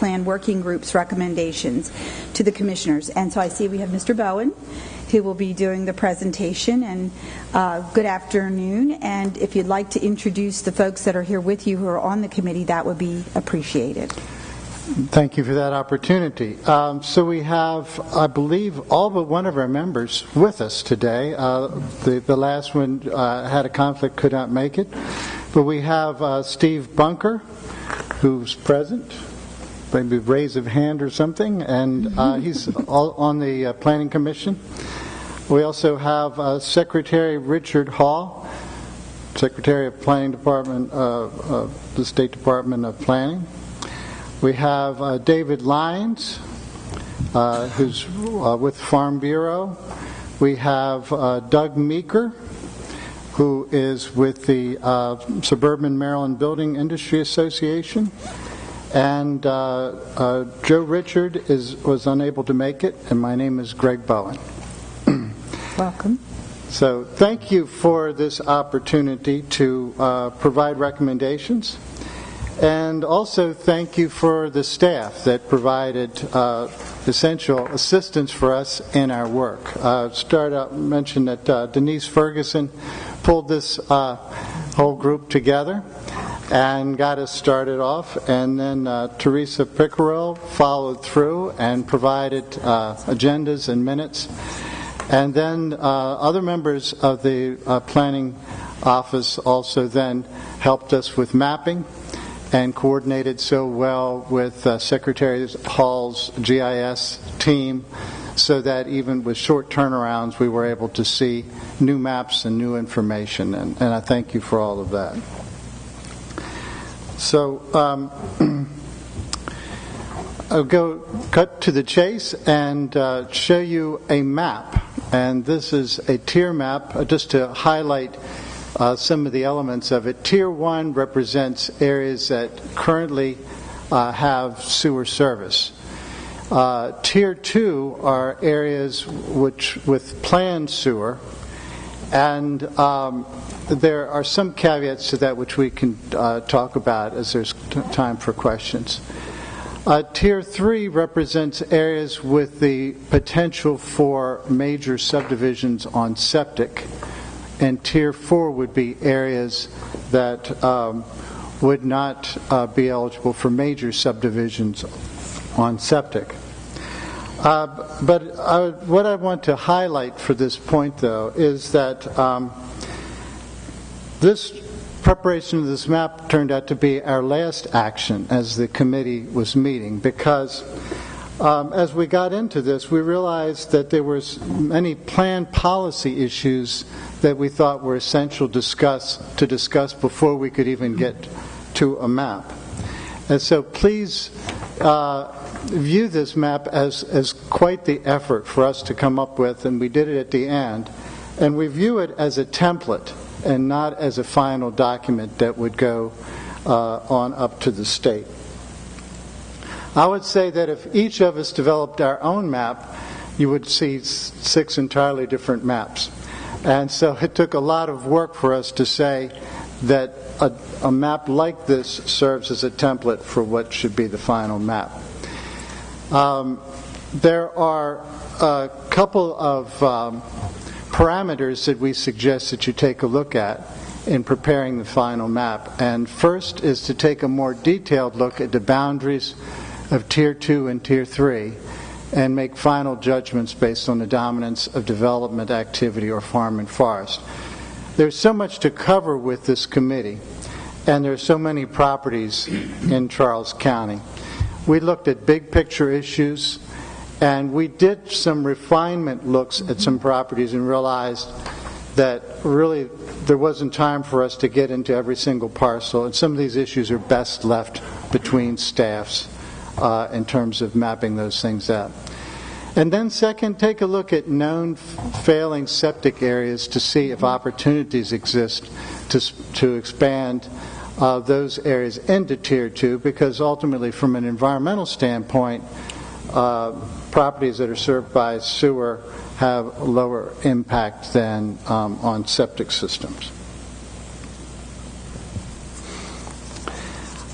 Plan Working Group's recommendations to the commissioners. And so I see we have Mr. Bowen, who will be doing the presentation. And good afternoon. And if you'd like to introduce the folks that are here with you who are on the committee, that would be appreciated. Thank you for that opportunity. So we have, I believe, all but one of our members with us today. The last one had a conflict, could not make it. But we have Steve Bunker, who's present. Maybe raise of hand or something. And he's on the Planning Commission. We also have Secretary Richard Hall, Secretary of Planning Department of the State Department of Planning. We have David Lyons, who's with Farm Bureau. We have Doug Meeker, who is with the Suburban Maryland Building Industry Association. And Joe Richard was unable to make it, and my name is Greg Bowen. Welcome. So thank you for this opportunity to provide recommendations. And also thank you for the staff that provided essential assistance for us in our work. Mention that Denise Ferguson pulled this whole group together and got us started off, and then Teresa Pickerel followed through and provided agendas and minutes. And then other members of the planning office also then helped us with mapping and coordinated so well with Secretary Hall's GIS team, so that even with short turnarounds we were able to see new maps and new information, and I thank you for all of that. So I'll cut to the chase and show you a map, and this is a tier map just to highlight some of the elements of it. Tier 1 represents areas that currently have sewer service. Tier 2 are areas with planned sewer, and there are some caveats to that which we can talk about as there's time for questions. Tier 3 represents areas with the potential for major subdivisions on septic. And Tier 4 would be areas that would not be eligible for major subdivisions on septic. What I want to highlight for this point, though, is that this preparation of this map turned out to be our last action as the committee was meeting, because as we got into this, we realized that there were many planned policy issues that we thought were essential to discuss before we could even get to a map. And so please view this map as quite the effort for us to come up with, and we did it at the end. And we view it as a template and not as a final document that would go on up to the state. I would say that if each of us developed our own map, you would see 6 entirely different maps. And so it took a lot of work for us to say that a map like this serves as a template for what should be the final map. There are a couple of parameters that we suggest that you take a look at in preparing the final map. And first is to take a more detailed look at the boundaries of Tier 2 and Tier 3 and make final judgments based on the dominance of development activity or farm and forest. There's so much to cover with this committee, and there's so many properties in Charles County. We looked at big picture issues, and we did some refinement looks at some properties and realized that really there wasn't time for us to get into every single parcel, and some of these issues are best left between staffs in terms of mapping those things out. And then second, take a look at known failing septic areas to see if opportunities exist to expand those areas into Tier 2, because ultimately from an environmental standpoint, properties that are served by sewer have lower impact than on septic systems.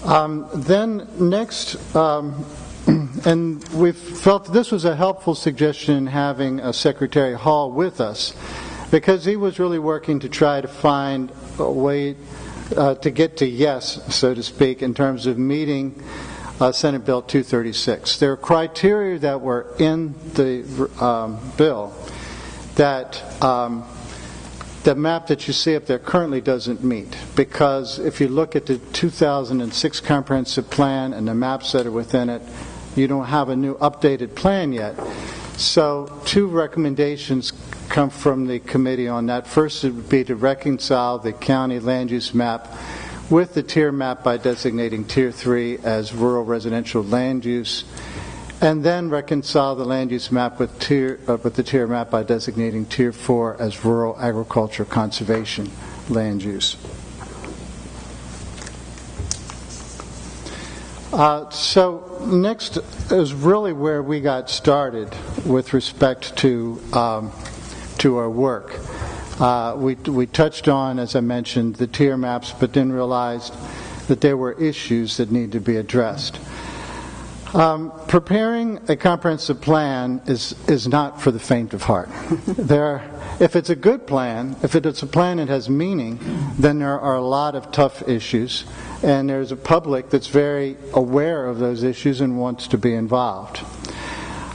Then next, and we felt this was a helpful suggestion, having Secretary Hall with us, because he was really working to try to find a way to get to yes, so to speak, in terms of meeting Senate Bill 236. There are criteria that were in the bill that the map that you see up there currently doesn't meet, because if you look at the 2006 comprehensive plan and the maps that are within it, you don't have a new updated plan yet. So two recommendations come from the committee on that. First, it would be to reconcile the county land use map with the tier map by designating Tier 3 as rural residential land use, and then reconcile the land use map with the tier map by designating Tier 4 as rural agriculture conservation land use. So next is really where we got started with respect to our work. We touched on, as I mentioned, the tier maps, but then realized that there were issues that need to be addressed. Preparing a comprehensive plan is not for the faint of heart. If it's a good plan, if it's a plan that has meaning, then there are a lot of tough issues, and there's a public that's very aware of those issues and wants to be involved.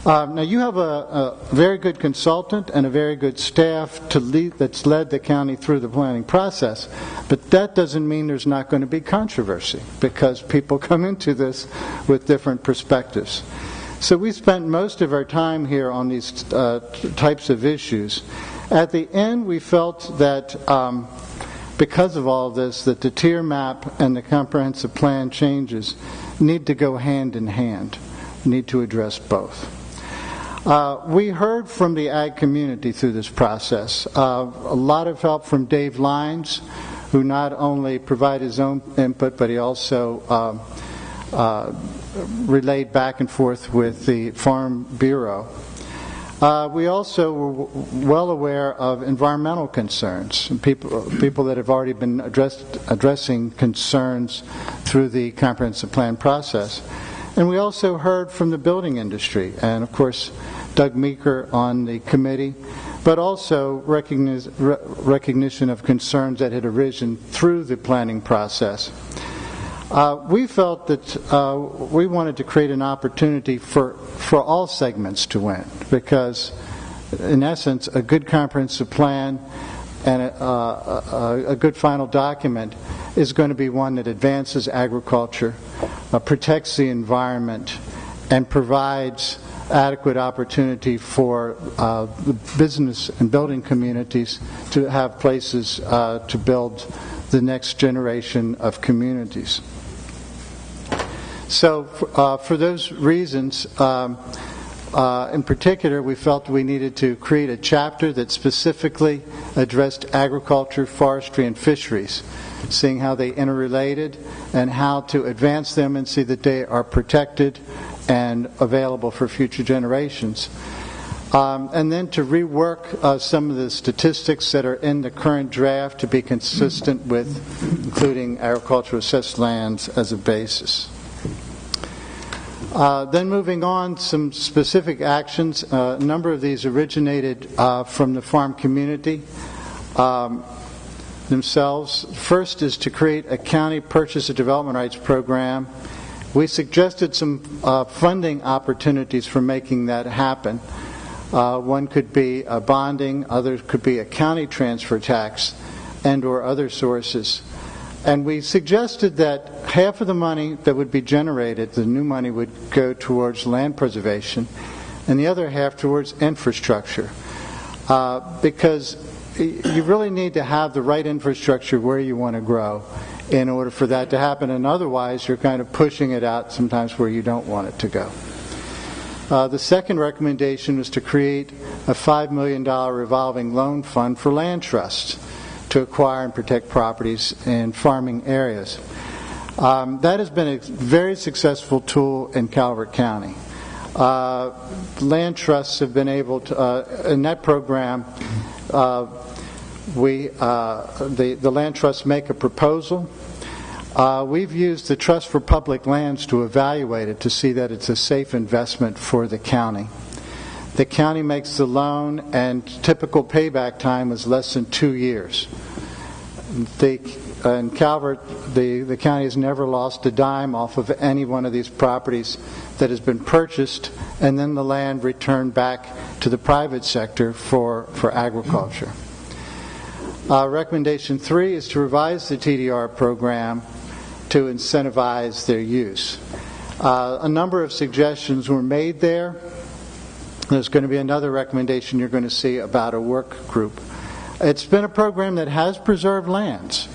Now, you have a very good consultant and a very good staff that's led the county through the planning process, but that doesn't mean there's not going to be controversy, because people come into this with different perspectives. So we spent most of our time here on these types of issues. At the end, we felt that because of all this, that the tier map and the comprehensive plan changes need to go hand in hand, need to address both. We heard from the ag community through this process. A lot of help from Dave Lyons, who not only provided his own input, but he also relayed back and forth with the Farm Bureau. We also were well aware of environmental concerns, people that have already been addressing concerns through the comprehensive plan process. And we also heard from the building industry, and of course Doug Meeker on the committee, but also recognition of concerns that had arisen through the planning process. We felt that we wanted to create an opportunity for all segments to win, because in essence a good comprehensive plan and a good final document is going to be one that advances agriculture, protects the environment, and provides adequate opportunity for the business and building communities to have places to build the next generation of communities. So for those reasons, in particular, we felt we needed to create a chapter that specifically addressed agriculture, forestry, and fisheries, seeing how they interrelated and how to advance them and see that they are protected and available for future generations. And then to rework some of the statistics that are in the current draft to be consistent with including agricultural assessed lands as a basis. Then moving on, some specific actions. A number of these originated from the farm community themselves. First is to create a county purchase of development rights program. We suggested some funding opportunities for making that happen. One could be bonding, others could be a county transfer tax and or other sources. And we suggested that half of the money that would be generated, the new money, would go towards land preservation and the other half towards infrastructure. Because you really need to have the right infrastructure where you want to grow in order for that to happen, and otherwise you're kind of pushing it out sometimes where you don't want it to go. The second recommendation was to create a $5 million revolving loan fund for land trusts to acquire and protect properties in farming areas. That has been a very successful tool in Calvert County. Land trusts have been able to, in that program, the land trusts make a proposal, We've used the Trust for Public Lands to evaluate it to see that it's a safe investment for the county. The county makes the loan, and typical payback time is less than 2 years. In Calvert, the county has never lost a dime off of any one of these properties that has been purchased and then the land returned back to the private sector for agriculture. Recommendation 3 is to revise the TDR program to incentivize their use. A number of suggestions were made there. There's going to be another recommendation you're going to see about a work group. It's been a program that has preserved lands,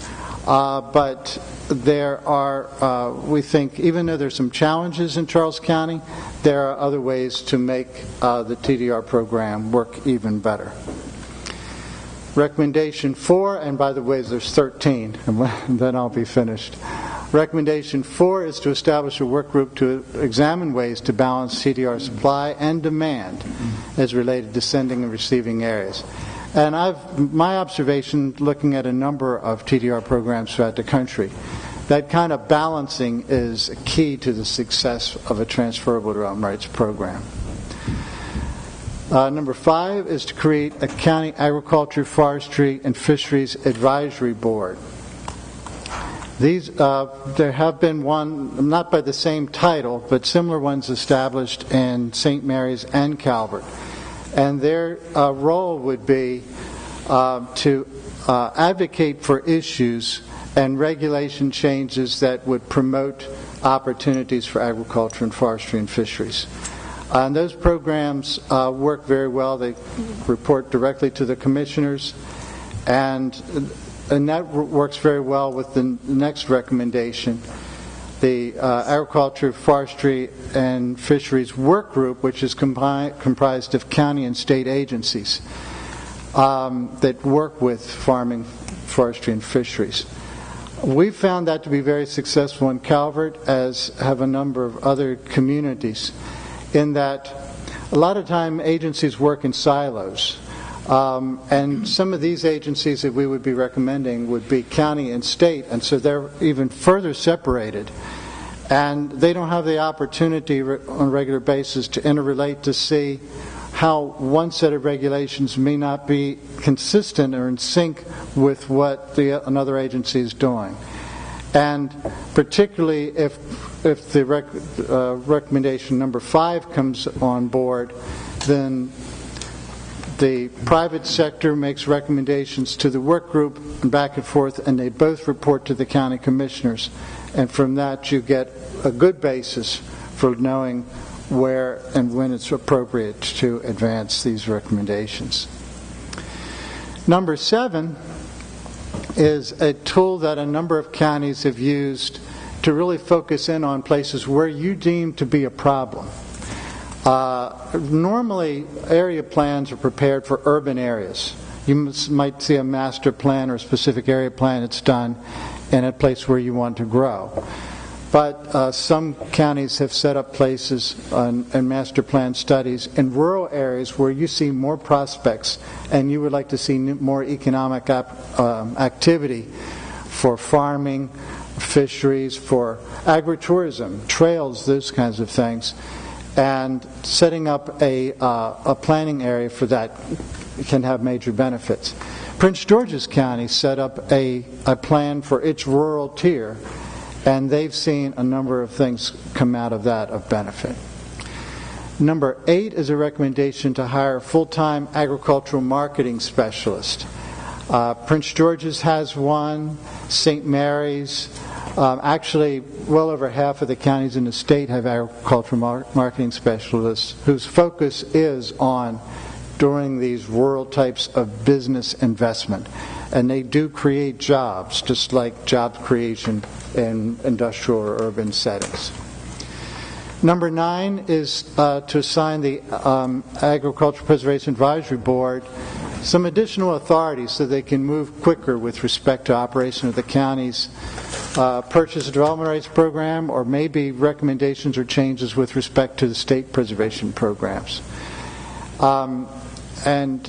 but there are, we think, even though there's some challenges in Charles County, there are other ways to make the TDR program work even better. Recommendation 4, and by the way, there's 13, and then I'll be finished. Recommendation 4 is to establish a work group to examine ways to balance TDR supply and demand as related to sending and receiving areas. And my observation, looking at a number of TDR programs throughout the country, that kind of balancing is key to the success of a transferable development rights program. Number 5 is to create a county agriculture, forestry, and fisheries advisory board. These, there have been one, not by the same title, but similar ones established in St. Mary's and Calvert. And their role would be to advocate for issues and regulation changes that would promote opportunities for agriculture and forestry and fisheries. And those programs work very well. They report directly to the commissioners, and that works very well with the next recommendation, the Agriculture, Forestry, and Fisheries Work Group, which is comprised of county and state agencies that work with farming, forestry, and fisheries. We've found that to be very successful in Calvert, as have a number of other communities, in that a lot of time agencies work in silos. And some of these agencies that we would be recommending would be county and state, and so they're even further separated. And they don't have the opportunity on a regular basis to interrelate to see how one set of regulations may not be consistent or in sync with what another agency is doing. And particularly if the recommendation number 5 comes on board, then the private sector makes recommendations to the work group and back and forth, and they both report to the county commissioners. And from that you get a good basis for knowing where and when it's appropriate to advance these recommendations. Number 7 is a tool that a number of counties have used to really focus in on places where you deem to be a problem. Normally, area plans are prepared for urban areas. You might see a master plan or a specific area plan that's done in a place where you want to grow. But some counties have set up places and master plan studies in rural areas where you see more prospects and you would like to see more economic activity for farming, fisheries, for agritourism, trails, those kinds of things. And setting up a planning area for that can have major benefits. Prince George's County set up a plan for its rural tier, and they've seen a number of things come out of that of benefit. Number 8 is a recommendation to hire a full-time agricultural marketing specialist. Prince George's has one, St. Mary's. Actually, well over half of the counties in the state have agricultural marketing specialists whose focus is on doing these rural types of business investment. And they do create jobs, just like job creation in industrial or urban settings. Number 9 is to assign the Agricultural Preservation Advisory Board some additional authority so they can move quicker with respect to operation of the county's purchase and development rights program, or maybe recommendations or changes with respect to the state preservation programs. And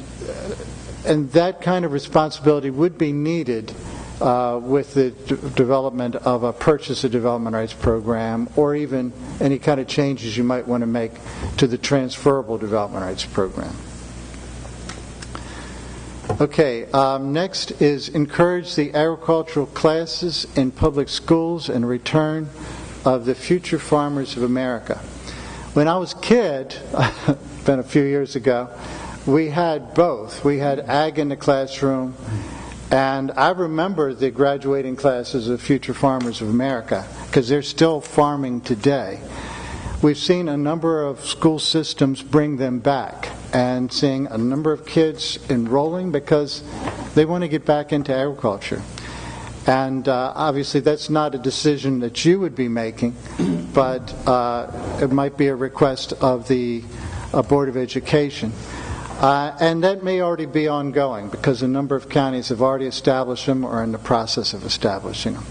that kind of responsibility would be needed with the development of a purchase of development rights program, or even any kind of changes you might want to make to the transferable development rights program. Okay, next is encourage the agricultural classes in public schools and return of the future farmers of America. When I was a kid, been a few years ago, we had both. We had ag in the classroom, and I remember the graduating classes of future farmers of America because they're still farming today. We've seen a number of school systems bring them back, and seeing a number of kids enrolling because they want to get back into agriculture. And obviously that's not a decision that you would be making, but it might be a request of the Board of Education. And that may already be ongoing because a number of counties have already established them or are in the process of establishing them.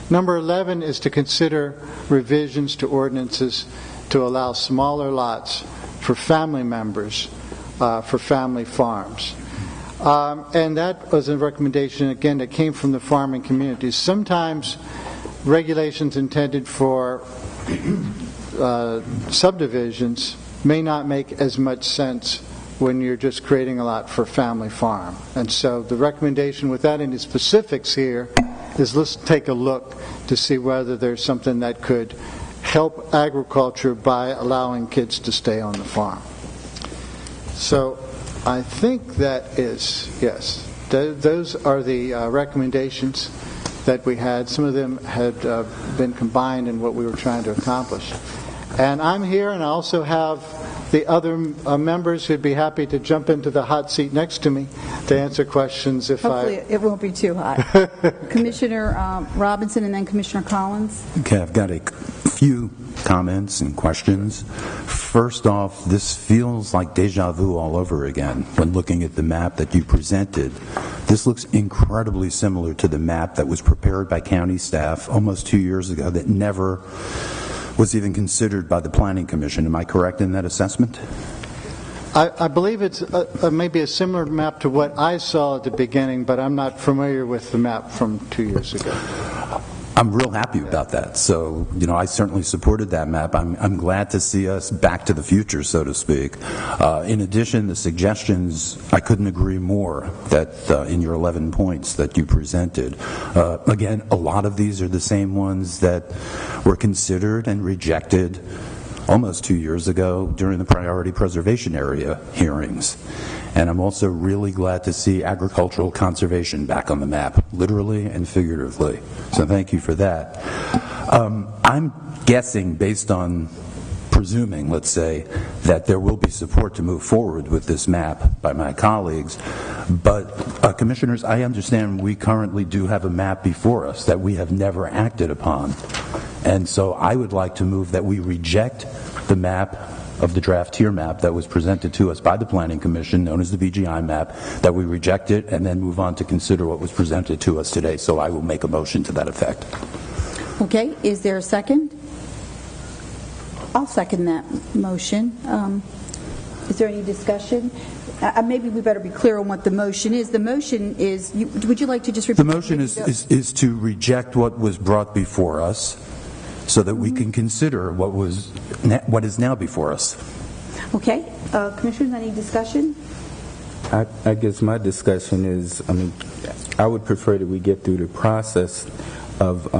Number 11 is to consider revisions to ordinances to allow smaller lots for family members, for family farms. And that was a recommendation, again, that came from the farming communities. Sometimes regulations intended for subdivisions may not make as much sense when you're just creating a lot for family farm. And so the recommendation, without any specifics here, is let's take a look to see whether there's something that could help agriculture by allowing kids to stay on the farm. So I think that is, yes, those are the recommendations that we had. Some of them had been combined in what we were trying to accomplish. And I'm here, and I also have the other members who'd be happy to jump into the hot seat next to me to answer questions if Hopefully it won't be too hot. Commissioner Robinson and then Commissioner Collins. Okay, I've got a few comments and questions. First off, this feels like deja vu all over again when looking at the map that you presented. This looks incredibly similar to the map that was prepared by county staff almost 2 years ago that never was even considered by the Planning Commission. Am I correct in that assessment? I believe it's maybe a similar map to what I saw at the beginning, but I'm not familiar with the map from 2 years ago. I'm real happy about that. So, I certainly supported that map. I'm glad to see us back to the future, so to speak. In addition, the suggestions, I couldn't agree more that in your 11 points that you presented. Again, a lot of these are the same ones that were considered and rejected almost 2 years ago during the priority preservation area hearings. And I'm also really glad to see agricultural conservation back on the map, literally and figuratively. So thank you for that. I'm guessing, based on presuming, let's say, that there will be support to move forward with this map by my colleagues. But, Commissioners, I understand we currently do have a map before us that we have never acted upon. And so I would like to move that we reject the map of the draft tier map that was presented to us by the Planning Commission, known as the BGI map, that we reject it and then move on to consider what was presented to us today. So I will make a motion to that effect. Okay, is there a second? I'll second that motion. Is there any discussion? Maybe we better be clear on what the motion is. The motion is, would you like to just repeat? The motion is to reject what was brought before us, so that we can consider what is now before us. Okay. Commissioners, any discussion? I guess my discussion is, I would prefer that we get through the process of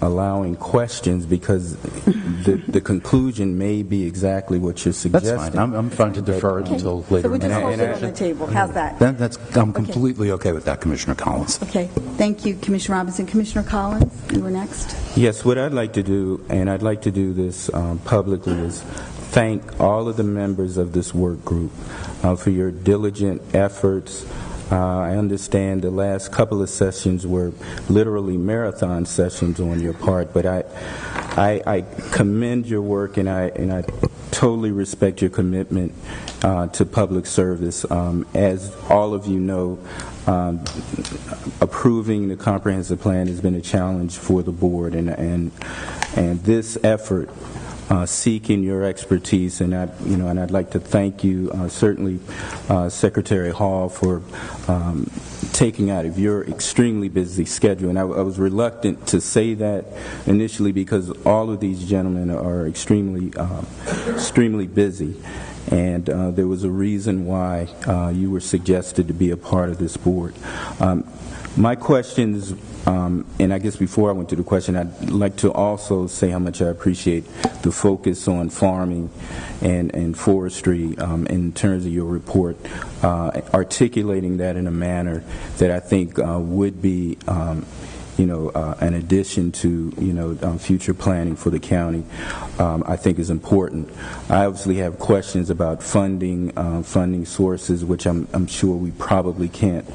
allowing questions, because the conclusion may be exactly what you're suggesting. That's fine. I'm fine to defer it until later. So we'll just hold it on the table. How's that? I'm completely okay with that, Commissioner Collins. Okay. Thank you, Commissioner Robinson. Commissioner Collins, you were next. Yes, what I'd like to do, and I'd like to do this publicly, is thank all of the members of this work group for your diligent efforts. I understand the last couple of sessions were literally marathon sessions on your part, but I commend your work, and I totally respect your commitment to public service. As all of you know, approving the comprehensive plan has been a challenge for the board, and this effort seeking your expertise, and I'd like to thank you, certainly Secretary Hall, for taking out of your extremely busy schedule. And I was reluctant to say that initially because all of these gentlemen are extremely busy. And there was a reason why you were suggested to be a part of this board. My questions, and I guess before I went to the question, I'd like to also say how much I appreciate the focus on farming and forestry in terms of your report, articulating that in a manner that I think would be an addition to, future planning for the county, I think is important. I obviously have questions about funding sources, which I'm sure we probably can't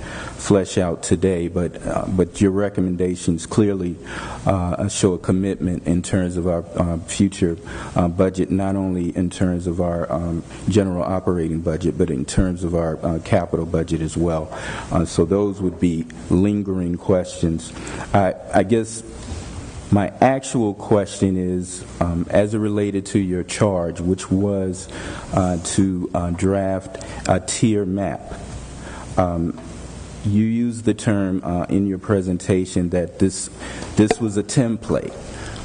flesh out today, but your recommendations clearly show a commitment in terms of our future budget, not only in terms of our general operating budget, but in terms of our capital budget as well. So those would be lingering questions. I guess my actual question is, as it related to your charge, which was to draft a tier map. You used the term in your presentation that this was a template,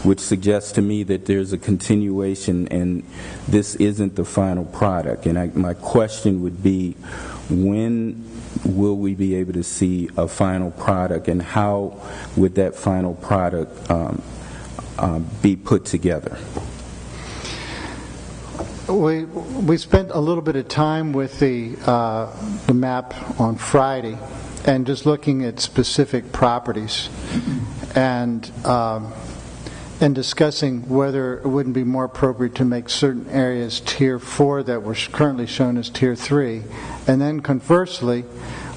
which suggests to me that there's a continuation and this isn't the final product. And my question would be, when will we be able to see a final product, and how would that final product be put together? We spent a little bit of time with the map on Friday, and just looking at specific properties, and discussing whether it wouldn't be more appropriate to make certain areas Tier 4 that were currently shown as Tier 3, and then conversely,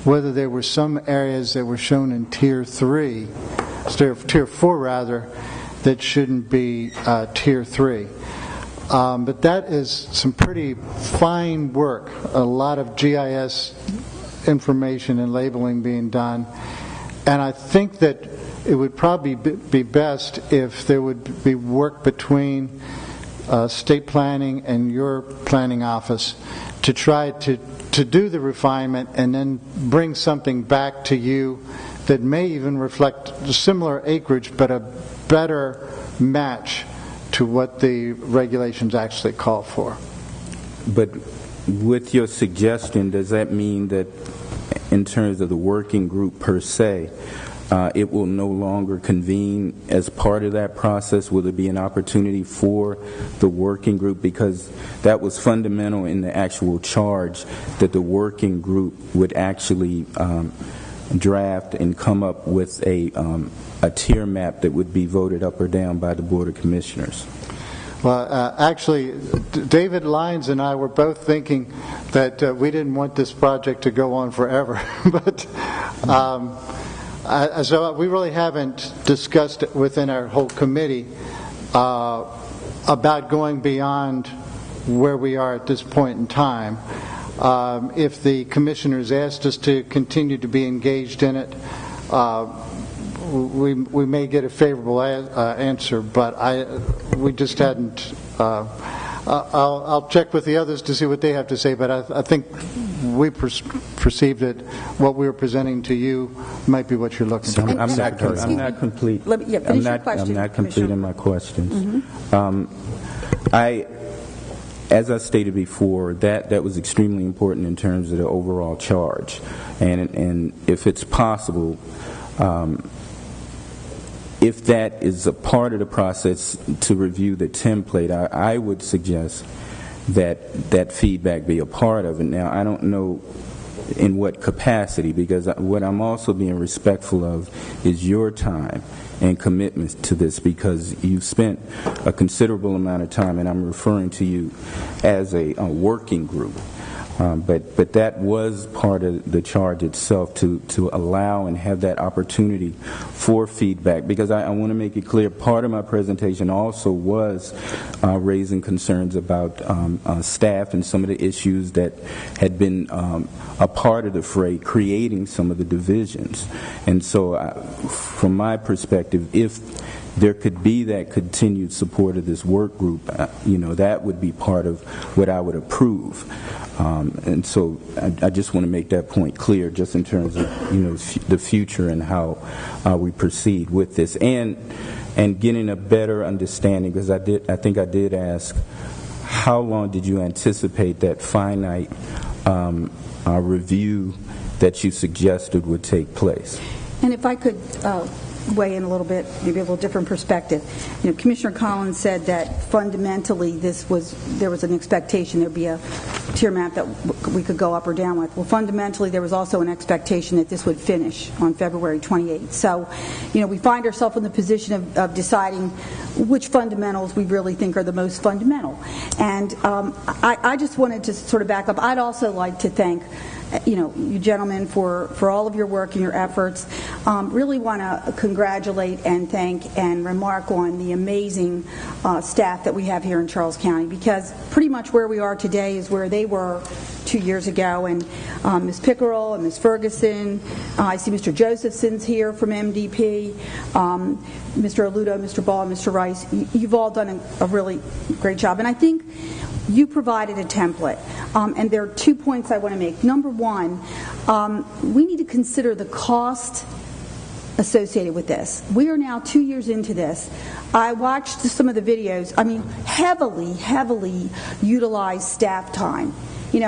whether there were some areas that were shown in Tier 4 rather, that shouldn't be Tier 3. But that is some pretty fine work, a lot of GIS information and labeling being done, and I think that it would probably be best if there would be work between state planning and your planning office to try to do the refinement and then bring something back to you that may even reflect similar acreage but a better match to what the regulations actually call for. But with your suggestion, does that mean that in terms of the working group per se, it will no longer convene as part of that process? Will there be an opportunity for the working group? Because that was fundamental in the actual charge, that the working group would actually draft and come up with a tier map that would be voted up or down by the Board of Commissioners. Well, actually, David Lyons and I were both thinking that we didn't want this project to go on forever, but so we really haven't discussed it within our whole committee about going beyond where we are at this point in time. If the commissioners asked us to continue to be engaged in it, we may get a favorable answer, but we just hadn't. I'll check with the others to see what they have to say, but I think we perceived that what we were presenting to you might be what you're looking for. I'm not complete. I'm not complete in my questions. Mm-hmm. As I stated before, that was extremely important in terms of the overall charge, and if it's possible, if that is a part of the process to review the template, I would suggest that feedback be a part of it. Now, I don't know in what capacity, because what I'm also being respectful of is your time and commitment to this, because you've spent a considerable amount of time, and I'm referring to you as a working group. But that was part of the charge itself, to allow and have that opportunity for feedback, because I want to make it clear, part of my presentation also was raising concerns about staff and some of the issues that had been a part of the fray, creating some of the divisions. And so from my perspective, if there could be that continued support of this work group, that would be part of what I would approve. And so I just want to make that point clear, just in terms of the future and how we proceed with this, and getting a better understanding, because I think I did ask, how long did you anticipate that finite review that you suggested would take place? And if I could weigh in a little bit, maybe a little different perspective. Commissioner Collins said that fundamentally there was an expectation there'd be a tier map that we could go up or down with. Well, fundamentally, there was also an expectation that this would finish on February 28th. So, we find ourselves in the position of deciding which fundamentals we really think are the most fundamental. And I just wanted to sort of back up. I'd also like to thank you gentlemen for all of your work and your efforts. Really want to congratulate and thank and remark on the amazing staff that we have here in Charles County, because pretty much where we are today is where they were 2 years ago. And Ms. Pickerel and Ms. Ferguson, I see Mr. Josephson's here from MDP, Mr. Aludo, Mr. Ball, and Mr. Rice. You've all done a really great job. And I think you provided a template, and there are 2 points I want to make. Number one, we need to consider the cost associated with this. We are now 2 years into this. I watched some of the videos. I mean, heavily utilized staff time. We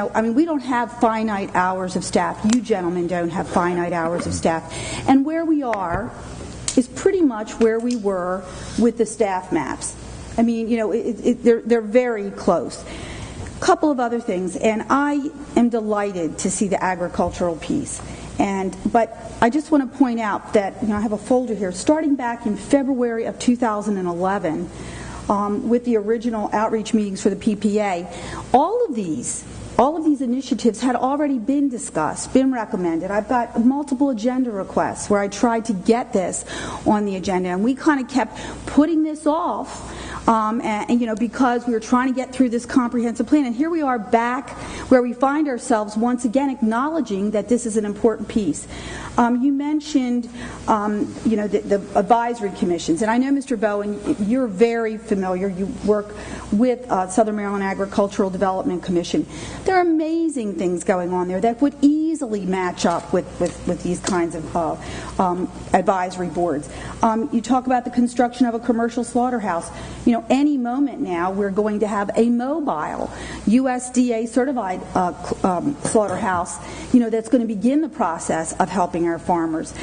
don't have finite hours of staff. You gentlemen don't have finite hours of staff. And where we are is pretty much where we were with the staff maps. I mean, they're very close. Couple of other things, and I am delighted to see the agricultural piece. But I just want to point out that I have a folder here starting back in February of 2011 with the original outreach meetings for the PPA. All of these initiatives had already been discussed, been recommended. I've got multiple agenda requests where I tried to get this on the agenda, and we kind of kept putting this off. Because we were trying to get through this comprehensive plan. And here we are back where we find ourselves once again acknowledging that this is an important piece. You mentioned, the advisory commissions. And I know, Mr. Bowen, you're very familiar. You work with Southern Maryland Agricultural Development Commission. There are amazing things going on there that would easily match up with these kinds of advisory boards. You talk about the construction of a commercial slaughterhouse. Any moment now we're going to have a mobile USDA certified slaughterhouse, that's going to begin the process of helping our farmers.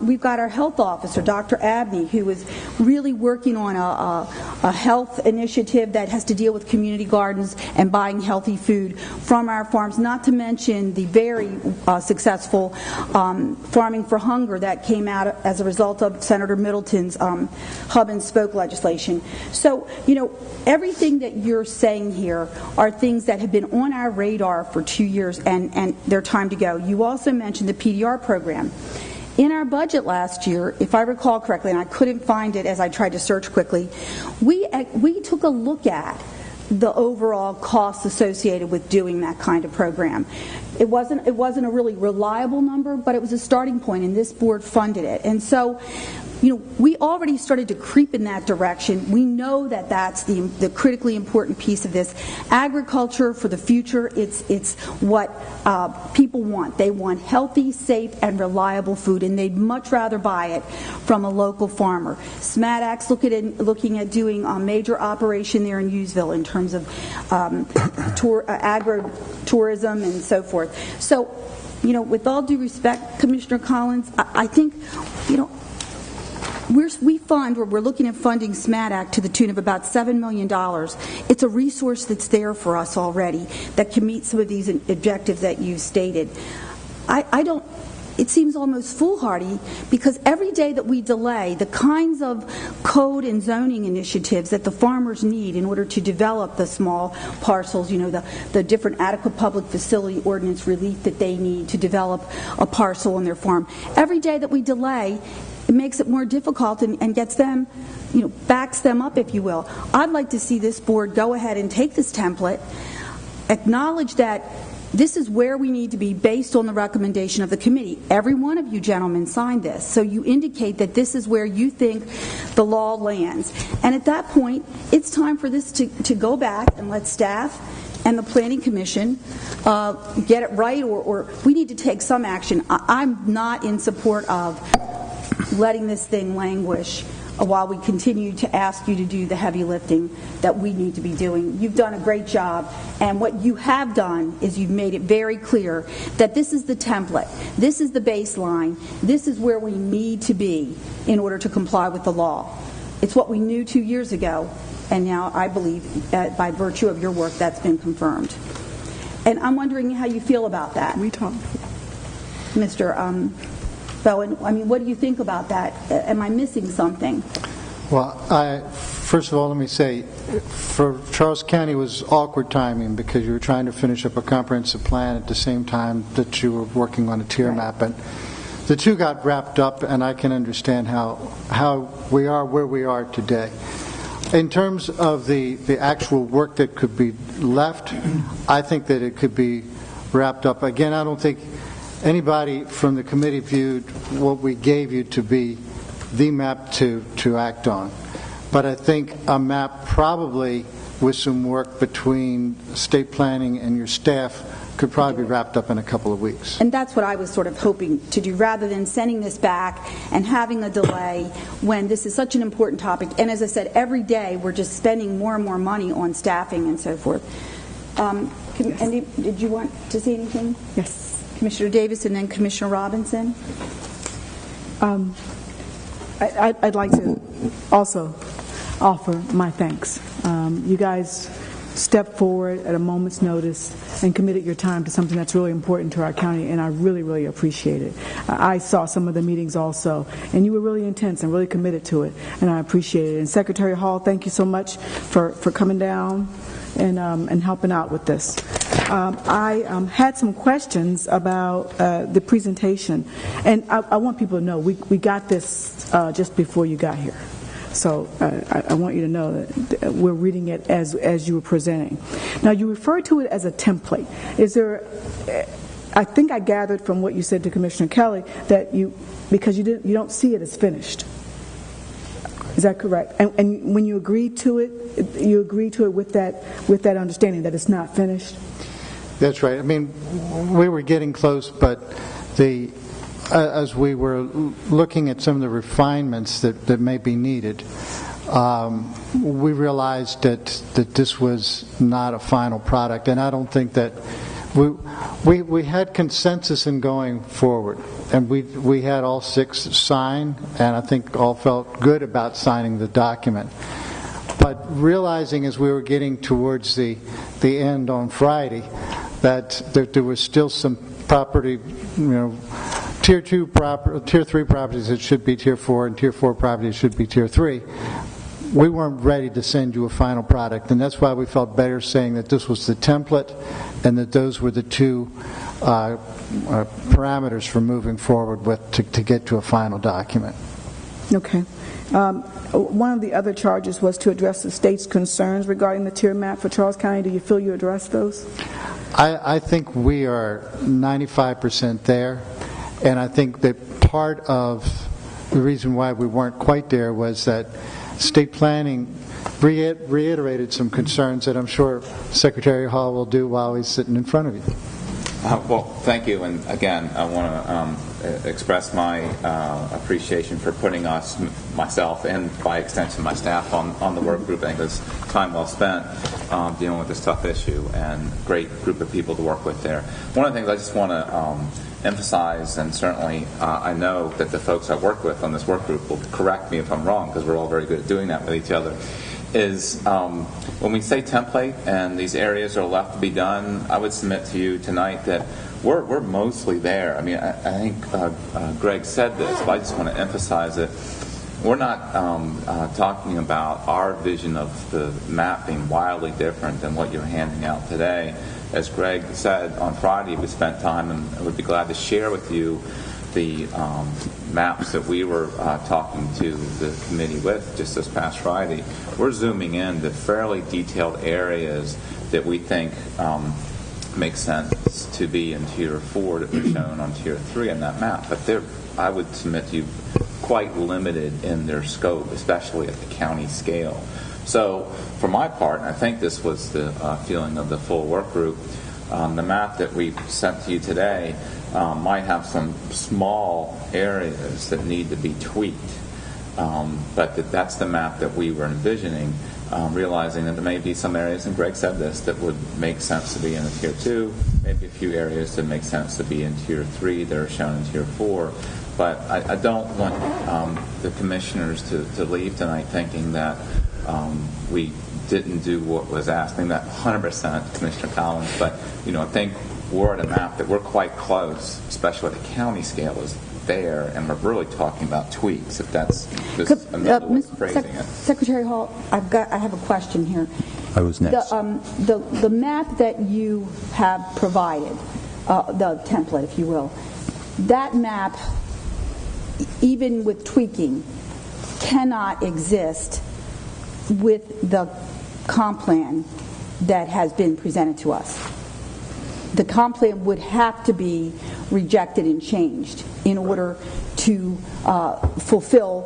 We've got our health officer, Dr. Abney, who is really working on a health initiative that has to deal with community gardens and buying healthy food from our farms, not to mention the very successful Farming for Hunger that came out as a result of Senator Middleton's hub and spoke legislation. So, everything that you're saying here are things that have been on our radar for 2 years, and they're time to go. You also mentioned the PDR program. In our budget last year, if I recall correctly, and I couldn't find it as I tried to search quickly, we took a look at the overall costs associated with doing that kind of program. It wasn't a really reliable number, but it was a starting point, and this board funded it. And so, we already started to creep in that direction. We know that that's the critically important piece of this. Agriculture for the future, it's what people want. They want healthy, safe, and reliable food, and they'd much rather buy it from a local farmer. SMATAC's looking at doing a major operation there in Hughesville in terms of agro-tourism and so forth. So, with all due respect, Commissioner Collins, I think, we're looking at funding SMATAC to the tune of about $7 million. It's a resource that's there for us already that can meet some of these objectives that you stated. It seems almost foolhardy, because every day that we delay the kinds of code and zoning initiatives that the farmers need in order to develop the small parcels, the different adequate public facility ordinance relief that they need to develop a parcel on their farm, every day that we delay, it makes it more difficult and gets them, backs them up, if you will. I'd like to see this board go ahead and take this template, acknowledge that This is where we need to be based on the recommendation of the committee. Every one of you gentlemen signed this, so you indicate that this is where you think the law lands. And at that point, it's time for this to go back and let staff and the Planning Commission get it right, or we need to take some action. I'm not in support of letting this thing languish while we continue to ask you to do the heavy lifting that we need to be doing. You've done a great job, and what you have done is you've made it very clear that this is the template, this is the baseline, this is where we need to be in order to comply with the law. It's what we knew 2 years ago, and now I believe by virtue of your work that's been confirmed. And I'm wondering how you feel about that. Mr. Bowen, I mean, what do you think about that? Am I missing something? Well, first of all, let me say, for Charles County, it was awkward timing because you were trying to finish up a comprehensive plan at the same time that you were working on a tier map. And the two got wrapped up, and I can understand how we are where we are today. In terms of the actual work that could be left, I think that it could be wrapped up. Again, I don't think anybody from the committee viewed what we gave you to be the map to act on. But I think a map probably with some work between state planning and your staff could probably be wrapped up in a couple of weeks. And that's what I was sort of hoping to do, rather than sending this back and having a delay when this is such an important topic. And as I said, every day we're just spending more and more money on staffing and so forth. Did you want to say anything? Yes. Commissioner Davis and then Commissioner Robinson. I'd like to also offer my thanks. You guys stepped forward at a moment's notice and committed your time to something that's really important to our county, and I really, really appreciate it. I saw some of the meetings also, and you were really intense and really committed to it, and I appreciate it. And Secretary Hall, thank you so much for coming down and helping out with this. I had some questions about the presentation, and I want people to know we got this just before you got here. So I want you to know that we're reading it as you were presenting. Now, you refer to it as a template. Is there? I think I gathered from what you said to Commissioner Kelly that because you don't see it as finished. Is that correct? And when you agreed to it, you agreed to it with that understanding that it's not finished. That's right. I mean, we were getting close, but as we were looking at some of the refinements that may be needed, we realized that this was not a final product, and I don't think that we had consensus in going forward, and we had all 6 sign, and I think all felt good about signing the document. But realizing as we were getting towards the end on Friday that there was still some property, Tier 3 properties that should be Tier 4, and Tier 4 properties should be Tier 3. We weren't ready to send you a final product, and that's why we felt better saying that this was the template and that those were the 2 parameters for moving forward with to get to a final document. Okay. One of the other charges was to address the state's concerns regarding the tier map for Charles County. Do you feel you addressed those? I think we are 95% there, and I think that part of the reason why we weren't quite there was that state planning reiterated some concerns that I'm sure Secretary Hall will do while he's sitting in front of you. Well, thank you, and again, I want to express my appreciation for putting myself, and by extension my staff, on the work group. I think it was time well spent dealing with this tough issue, and great group of people to work with there. One of the things I just want to emphasize, and certainly I know that the folks I work with on this work group will correct me if I'm wrong, because we're all very good at doing that with each other, is when we say template and these areas are left to be done, I would submit to you tonight that we're mostly there. I mean, I think Greg said this, but I just want to emphasize it. We're not talking about our vision of the map being wildly different than what you're handing out today. As Greg said on Friday, we spent time, and I would be glad to share with you the maps that we were talking to the committee with just this past Friday. We're zooming in to fairly detailed areas that we think make sense to be in Tier 4 that were shown on Tier 3 in that map. But they're, I would submit to you, quite limited in their scope, especially at the county scale. So for my part, and I think this was the feeling of the full work group, the map that we sent to you today might have some small areas that need to be tweaked. But that's the map that we were envisioning, realizing that there may be some areas, and Greg said this, that would make sense to be in the Tier 2, maybe a few areas that make sense to be in Tier 3 that are shown in Tier 4. But I don't want the commissioners to leave tonight thinking that we didn't do what was asked. I mean, that 100% Commissioner Collins, but I think we're at a map that we're quite close, especially at the county scale, is there, and we're really talking about tweaks, if that's just another way of phrasing it. Secretary Hall, I have a question here. I was next. The map that you have provided, the template, if you will, that map, even with tweaking, cannot exist with the comp plan that has been presented to us. The comp plan would have to be rejected and changed in order to fulfill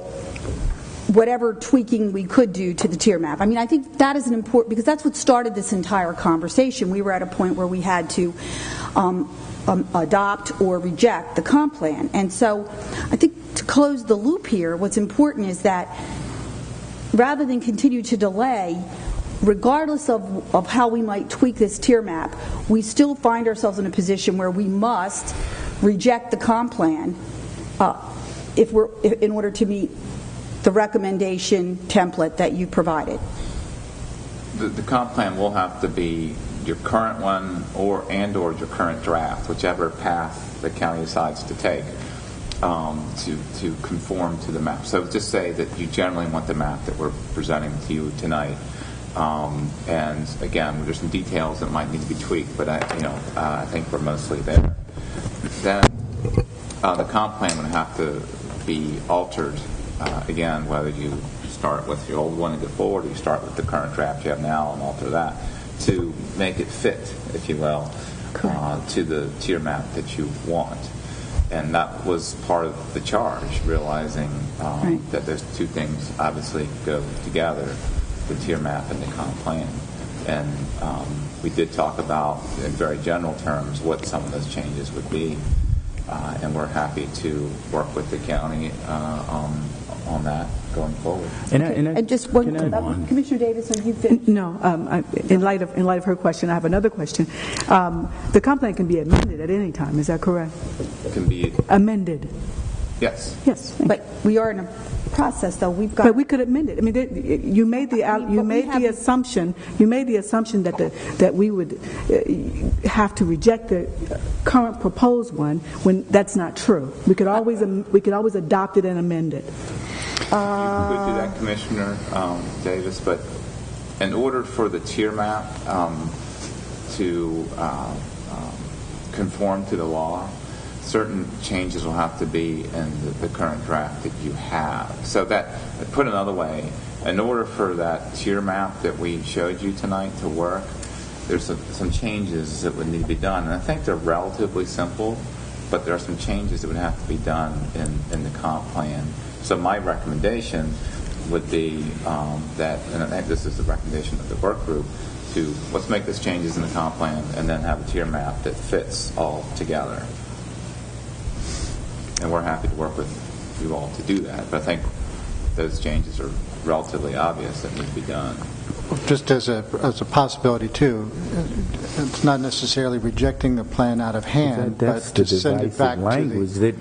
whatever tweaking we could do to the tier map. I mean, I think that is an important, because that's what started this entire conversation. We were at a point where we had to adopt or reject the comp plan. And so I think to close the loop here, what's important is that rather than continue to delay, regardless of how we might tweak this tier map, we still find ourselves in a position where we must reject the comp plan in order to meet the recommendation template that you provided. The comp plan will have to be your current one or your current draft, whichever path the county decides to take to conform to the map. So just say that you generally want the map that we're presenting to you tonight. And again, there's some details that might need to be tweaked, but I think we're mostly there. Then the comp plan would have to be altered again, whether you start with your old one and go forward, or you start with the current draft you have now and alter that to make it fit, if you will, to the tier map that you want. And that was part of the charge, realizing that those two things obviously go together, the tier map and the comp plan. And we did talk about, in very general terms, what some of those changes would be. And we're happy to work with the county on that going forward. And just one, Commissioner Davis, are you finished? No. In light of her question, I have another question. The comp plan can be amended at any time. Is that correct? It can be amended. Yes. Yes. But we are in a process, though. But we could amend it. I mean, you made the assumption that we would have to reject the current proposed one when that's not true. We could always adopt it and amend it. You could do that, Commissioner Davis, but in order for the tier map to conform to the law, certain changes will have to be in the current draft that you have. So that, put another way, in order for that tier map that we showed you tonight to work, there's some changes that would need to be done. And I think they're relatively simple, but there are some changes that would have to be done in the comp plan. So my recommendation would be that, and I think this is the recommendation of the work group, to let's make those changes in the comp plan and then have a tier map that fits all together. And we're happy to work with you all to do that. But I think those changes are relatively obvious that need to be done. Just as a possibility, too, it's not necessarily rejecting the plan out of hand, but to send it back to the...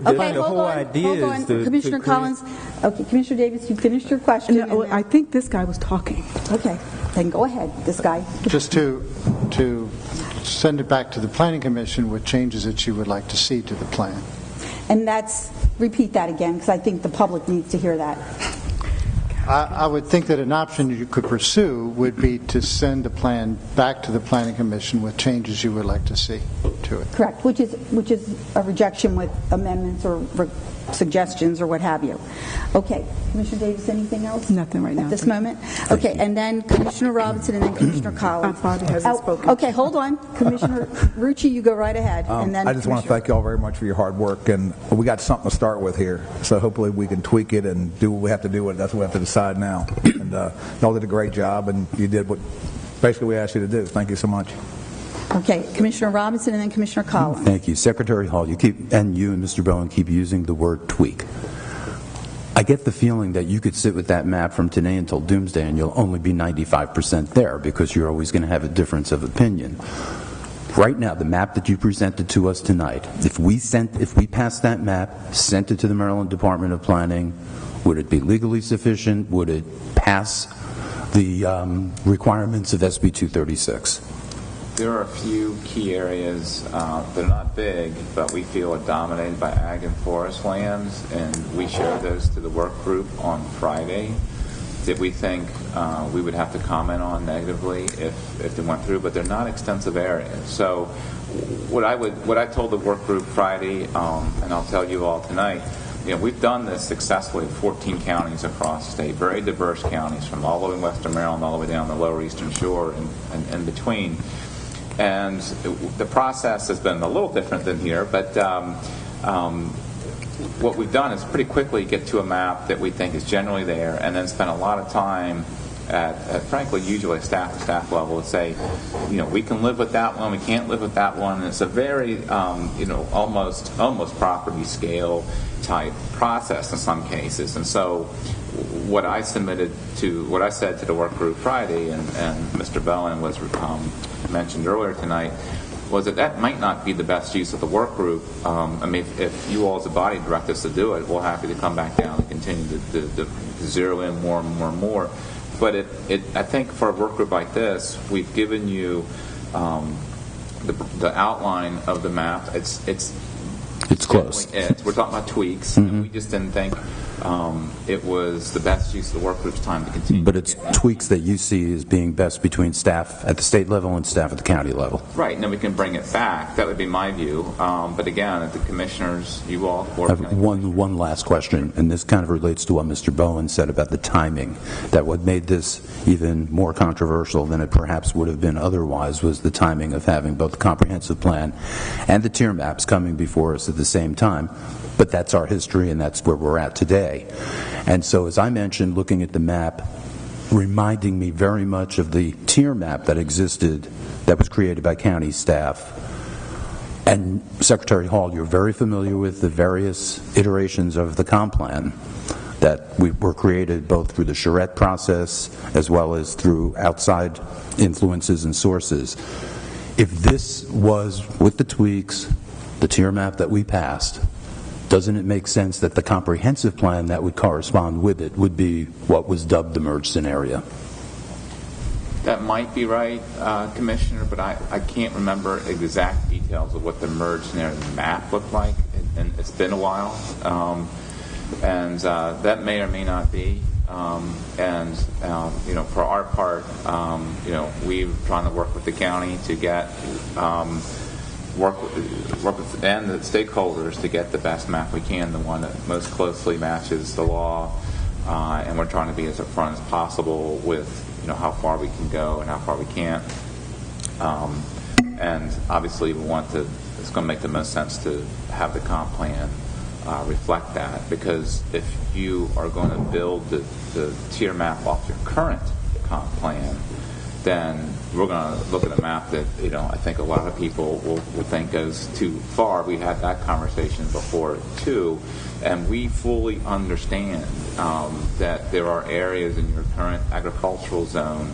Okay, hold on. Commissioner Collins. Okay, Commissioner Davis, you finished your question. No, I think this guy was talking. Okay, then go ahead, this guy. Just to send it back to the Planning Commission with changes that you would like to see to the plan. And repeat that again, because I think the public needs to hear that. I would think that an option you could pursue would be to send the plan back to the Planning Commission with changes you would like to see to it. Correct, which is a rejection with amendments or suggestions or what have you. Okay, Commissioner Davis, anything else? Nothing right now. At this moment? Okay, and then Commissioner Robinson and then Commissioner Collins. Father hasn't spoken. Okay, hold on. Commissioner Rucci, you go right ahead. And then I just want to Commissioner- thank you all very much for your hard work, and we got something to start with here, so hopefully we can tweak it and do what we have to do. That's what we have to decide now. And y'all did a great job, and you did what basically we asked you to do. Thank you so much. Okay, Commissioner Robinson and then Commissioner Collins. Thank you. Secretary Hall, you and Mr. Bowen keep using the word tweak. I get the feeling that you could sit with that map from today until doomsday and you'll only be 95% there because you're always going to have a difference of opinion. Right now, the map that you presented to us tonight, if we passed that map, sent it to the Maryland Department of Planning, would it be legally sufficient? Would it pass the requirements of SB 236? There are a few key areas, they're not big, but we feel are dominated by ag and forest lands, and we showed those to the work group on Friday that we think we would have to comment on negatively if they went through, but they're not extensive areas. So what I told the work group Friday, and I'll tell you all tonight, we've done this successfully in 14 counties across the state, very diverse counties from all the way in western Maryland all the way down the lower eastern shore and in between. And the process has been a little different than here, but what we've done is pretty quickly get to a map that we think is generally there, and then spend a lot of time at frankly, usually staff level, to say, we can live with that one, we can't live with that one. And it's a very, almost property scale type process in some cases. And so what I said to the work group Friday, and Mr. Bowen was mentioned earlier tonight, was that might not be the best use of the work group. If you all as a body direct us to do it, we're happy to come back down and continue to zero in more and more and more. But I think for a work group like this, we've given you the outline of the map. It's close. We're talking about tweaks. Mm-hmm. And we just didn't think it was the best use of the work group's time to continue. But it's tweaks that you see as being best between staff at the state level and staff at the county level. Right, and then we can bring it back. That would be my view. But again, at the commissioners, you all... I have one last question, and this kind of relates to what Mr. Bowen said about the timing, that what made this even more controversial than it perhaps would have been otherwise was the timing of having both the comprehensive plan and the tier maps coming before us at the same time. But that's our history, and that's where we're at today. And so, as I mentioned, looking at the map, reminding me very much of the tier map that existed, that was created by county staff. And Secretary Hall, you're very familiar with the various iterations of the comp plan that were created both through the charrette process as well as through outside influences and sources. If this was, with the tweaks, the tier map that we passed, doesn't it make sense that the comprehensive plan that would correspond with it would be what was dubbed the merge scenario? That might be right, Commissioner, but I can't remember exact details of what the merge scenario map looked like, and it's been a while. That may or may not be. For our part, we're trying to work with the county to get work with and the stakeholders to get the best map we can, the one that most closely matches the law, and we're trying to be as upfront as possible with how far we can go and how far we can't. And obviously, it's going to make the most sense to have the comp plan reflect that, because if you are going to build the tier map off your current comp plan, then we're going to look at a map that I think a lot of people will think goes too far. We had that conversation before too, and we fully understand that there are areas in your current agricultural zone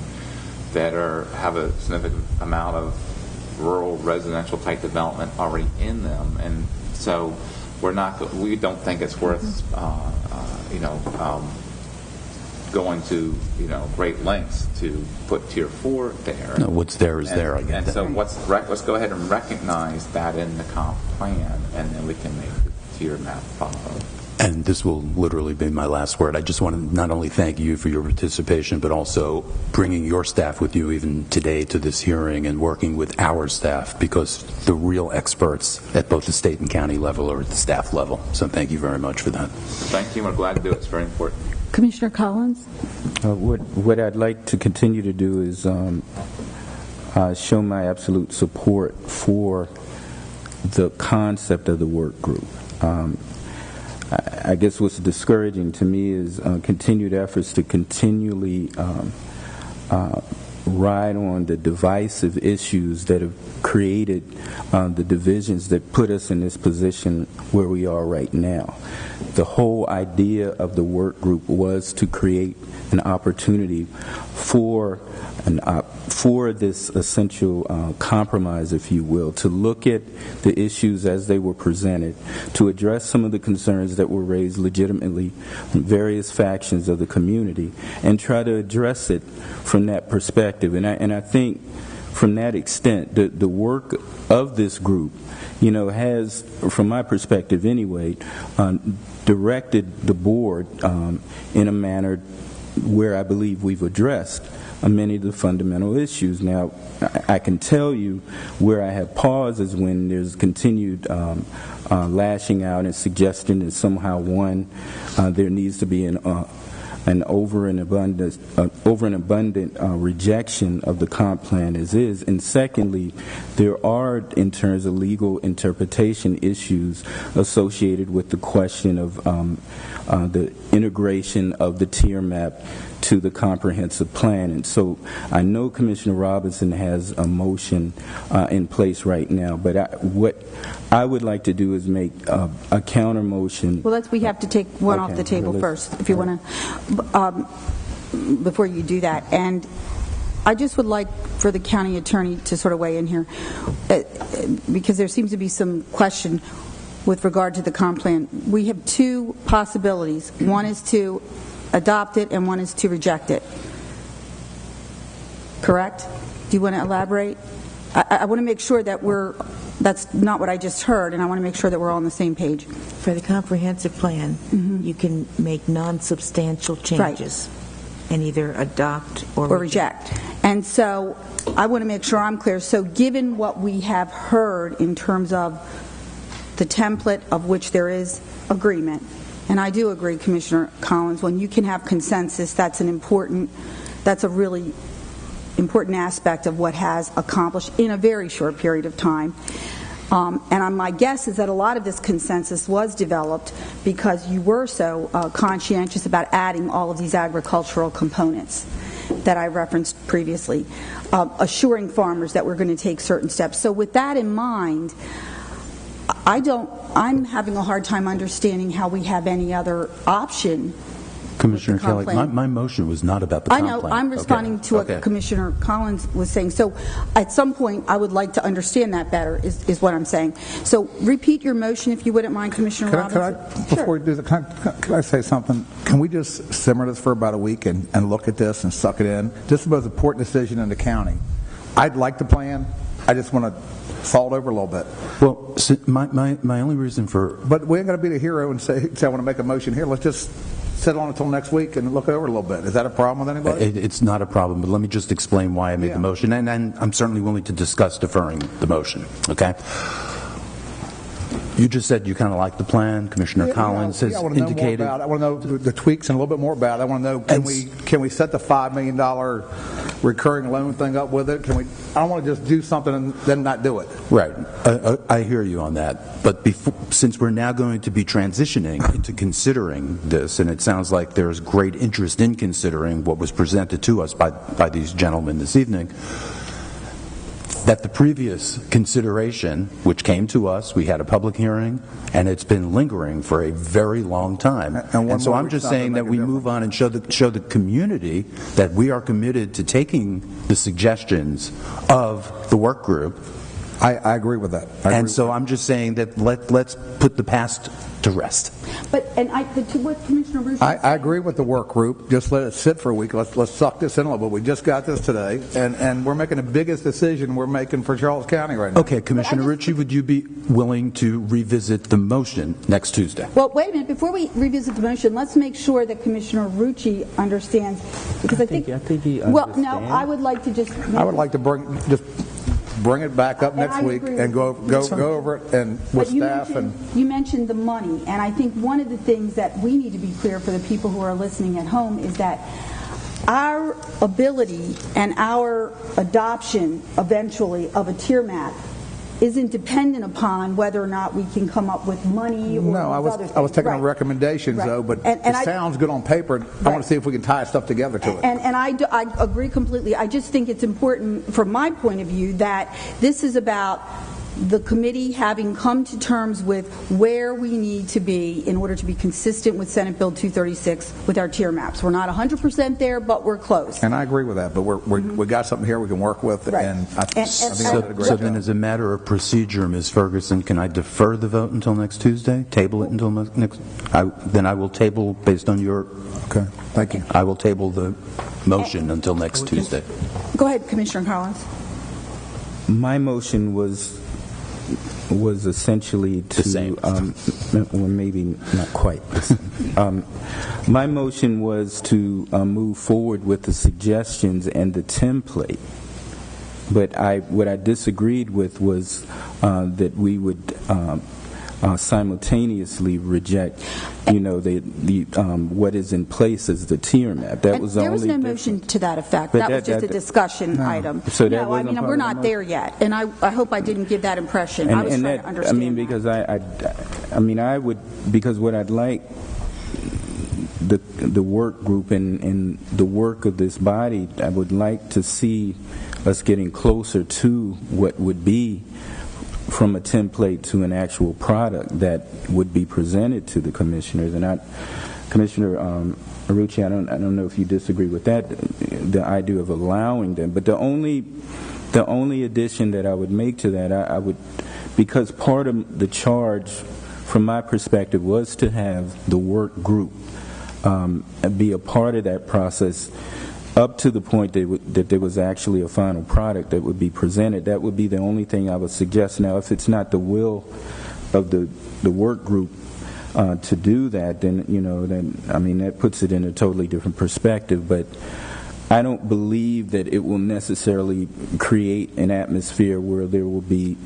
that have a significant amount of rural residential type development already in them, and so we don't think it's worth going to great lengths to put tier 4 there. No, what's there is there. I get and that. so let's go ahead and recognize that in the comp plan, and then we can make the tier map follow. And this will literally be my last word. I just want to not only thank you for your participation, but also bringing your staff with you even today to this hearing and working with our staff, because the real experts at both the state and county level are at the staff level. So thank you very much for that. Thank you. We're glad to do it. It's very important. Commissioner Collins? What I'd like to continue to do is show my absolute support for the concept of the work group. I guess what's discouraging to me is continued efforts to continually ride on the divisive issues that have created the divisions that put us in this position where we are right now. The whole idea of the work group was to create an opportunity for this essential compromise, if you will, to look at the issues as they were presented, to address some of the concerns that were raised legitimately from various factions of the community, and try to address it from that perspective. And I think from that extent, the work of this group, has, from my perspective anyway, directed the board in a manner where I believe we've addressed many of the fundamental issues. Now, I can tell you where I have pause is when there's continued lashing out and suggesting that somehow, one, there needs to be an over and abundant rejection of the comp plan as is, and secondly, there are, in terms of legal interpretation, issues associated with the question of the integration of the tier map to the comprehensive plan. And so I know Commissioner Robinson has a motion in place right now, but what I would like to do is make a counter motion. Well, we have to take one off the table first, if you want to, before you do that. And I just would like for the county attorney to sort of weigh in here, because there seems to be some question with regard to the comp plan. We have two possibilities. One is to adopt it, and one is to reject it. Correct? Do you want to elaborate? I want to make sure that that's not what I just heard, and I want to make sure that we're all on the same page. For the comprehensive plan, you can make non-substantial changes and either adopt or reject. And so I want to make sure I'm clear. So given what we have heard in terms of the template of which there is agreement, and I do agree, Commissioner Collins, when you can have consensus, that's a really important aspect of what has accomplished in a very short period of time. And my guess is that a lot of this consensus was developed because you were so conscientious about adding all of these agricultural components that I referenced previously, assuring farmers that we're going to take certain steps. So with that in mind, I'm having a hard time understanding how we have any other option. Commissioner Kelly, my motion was not about the comp plan. I know. I'm responding to what Commissioner Collins was saying. So at some point, I would like to understand that better, is what I'm saying. So repeat your motion, if you wouldn't mind, Commissioner Robinson. Before we do that, can I say something? Can we just simmer this for about a week and look at this and suck it in? This is the most important decision in the county. I'd like the plan. I just want to fall over a little bit. Well, my only reason for... But we ain't going to be the hero and say I want to make a motion here. Let's just sit on it until next week and look over a little bit. Is that a problem with anybody? It's not a problem, but let me just explain why I made the motion, and I'm certainly willing to discuss deferring the motion, okay? You just said you kind of like the plan. Commissioner Collins has indicated... I want to know the tweaks and a little bit more about it. I want to know, can we set the $5 million recurring loan thing up with it? I don't want to just do something and then not do it. Right. I hear you on that. But since we're now going to be transitioning into considering this, and it sounds like there's great interest in considering what was presented to us by these gentlemen this evening, that the previous consideration, which came to us, we had a public hearing, and it's been lingering for a very long time. And so I'm just saying that we move on and show the community that we are committed to taking the suggestions of the work group I agree with that. And so I'm just saying that let's put the past to rest. But, and to what Commissioner Rucci I agree with the work group. Just let it sit for a week. Let's suck this in a little bit. We just got this today, and we're making the biggest decision we're making for Charles County right now. Okay, Commissioner Ritchie, would you be willing to revisit the motion next Tuesday? Well, wait a minute. Before we revisit the motion, let's make sure that Commissioner Rucci understands, because I think he well, understands. no, I would like to just. I would like to bring it back up next week and go over it and with staff. You mentioned the money, and I think one of the things that we need to be clear for the people who are listening at home is that our ability and our adoption eventually of a tier map isn't dependent upon whether or not we can come up with money or No, I was taking on recommendations, though, but it sounds good on paper. I want to see if we can tie stuff together to it. And I agree completely. I just think it's important, from my point of view, that this is about the committee having come to terms with where we need to be in order to be consistent with Senate Bill 236 with our tier maps. We're not 100% there, but we're close. And I agree with that, but we got something here we can work with, Right. and I think So, we did a great so job. then as a matter of procedure, Ms. Ferguson, can I defer the vote until next Tuesday? Table it until next? Then I will table, based on your... Okay, thank you. I will table the motion until next Tuesday. Go ahead, Commissioner Collins. My motion was essentially to The same. well, maybe not quite the same. My motion was to move forward with the suggestions and the template, but what I disagreed with was that we would simultaneously reject, the what is in place as the tier map. That was the There was only no motion to that effect. But That was just a discussion item. So that no, I wasn't mean, part we're of the not motion? there yet, and I hope I didn't give that impression. I was trying to understand that. because I would, because what I'd like the work group and the work of this body, I would like to see us getting closer to what would be from a template to an actual product that would be presented to the commissioners. And Commissioner Rucci, I don't know if you disagree with that, the idea of allowing them. But the only addition that I would make to that, I would, because part of the charge, from my perspective, was to have the work group be a part of that process up to the point that there was actually a final product that would be presented. That would be the only thing I would suggest. Now, if it's not the will of the work group to do that, then that puts it in a totally different perspective. But I don't believe that it will necessarily create an atmosphere where there will be,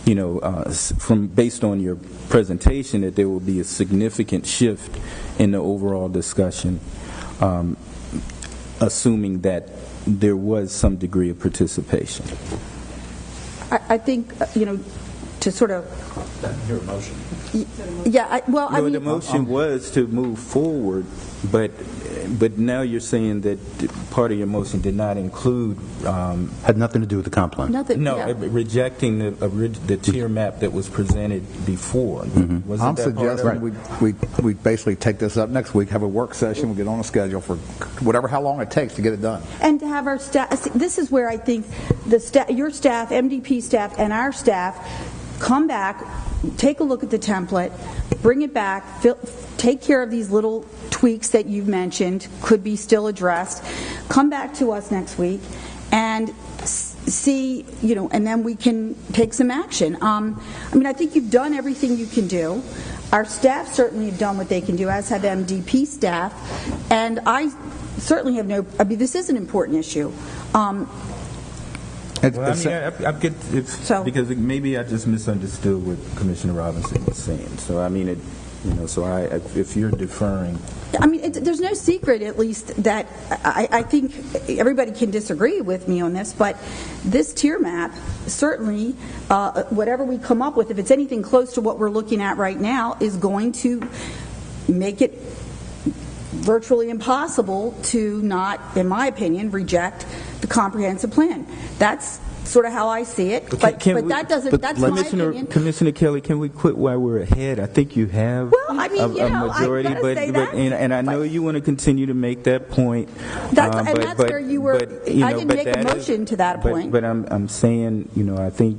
based on your presentation, that there will be a significant shift in the overall discussion, assuming that there was some degree of participation. I think, to sort of... Your motion. Yeah, The motion was to move forward, but now you're saying that part of your motion did not include... Had nothing to do with the comp plan. nothing. No, yeah. rejecting the tier map that was presented before. Mm-hmm. Wasn't I'm that part of suggesting we basically take this up next week, have a work session, we get on a schedule for how long it takes to get it done. And to have our staff, this is where I think your staff, MDP staff, and our staff come back, take a look at the template, bring it back, take care of these little tweaks that you've mentioned, could be still addressed, come back to us next week, and see, and then we can take some action. I think you've done everything you can do. Our staff certainly have done what they can do, as have MDP staff, and I certainly have this is an important issue. Because maybe I just misunderstood what Commissioner Robinson was saying. So if you're deferring, there's no secret, at least, that I think everybody can disagree with me on this, but this tier map, certainly, whatever we come up with, if it's anything close to what we're looking at right now, is going to make it virtually impossible to not, in my opinion, reject the comprehensive plan. That's sort of how I see it. But that doesn't, that's my opinion. Commissioner Kelly, can we quit while we're ahead? I think you have Well, I mean, a majority, and I know you want to continue to make that point. That's where you were, I didn't make a motion to that point. But I'm saying, I think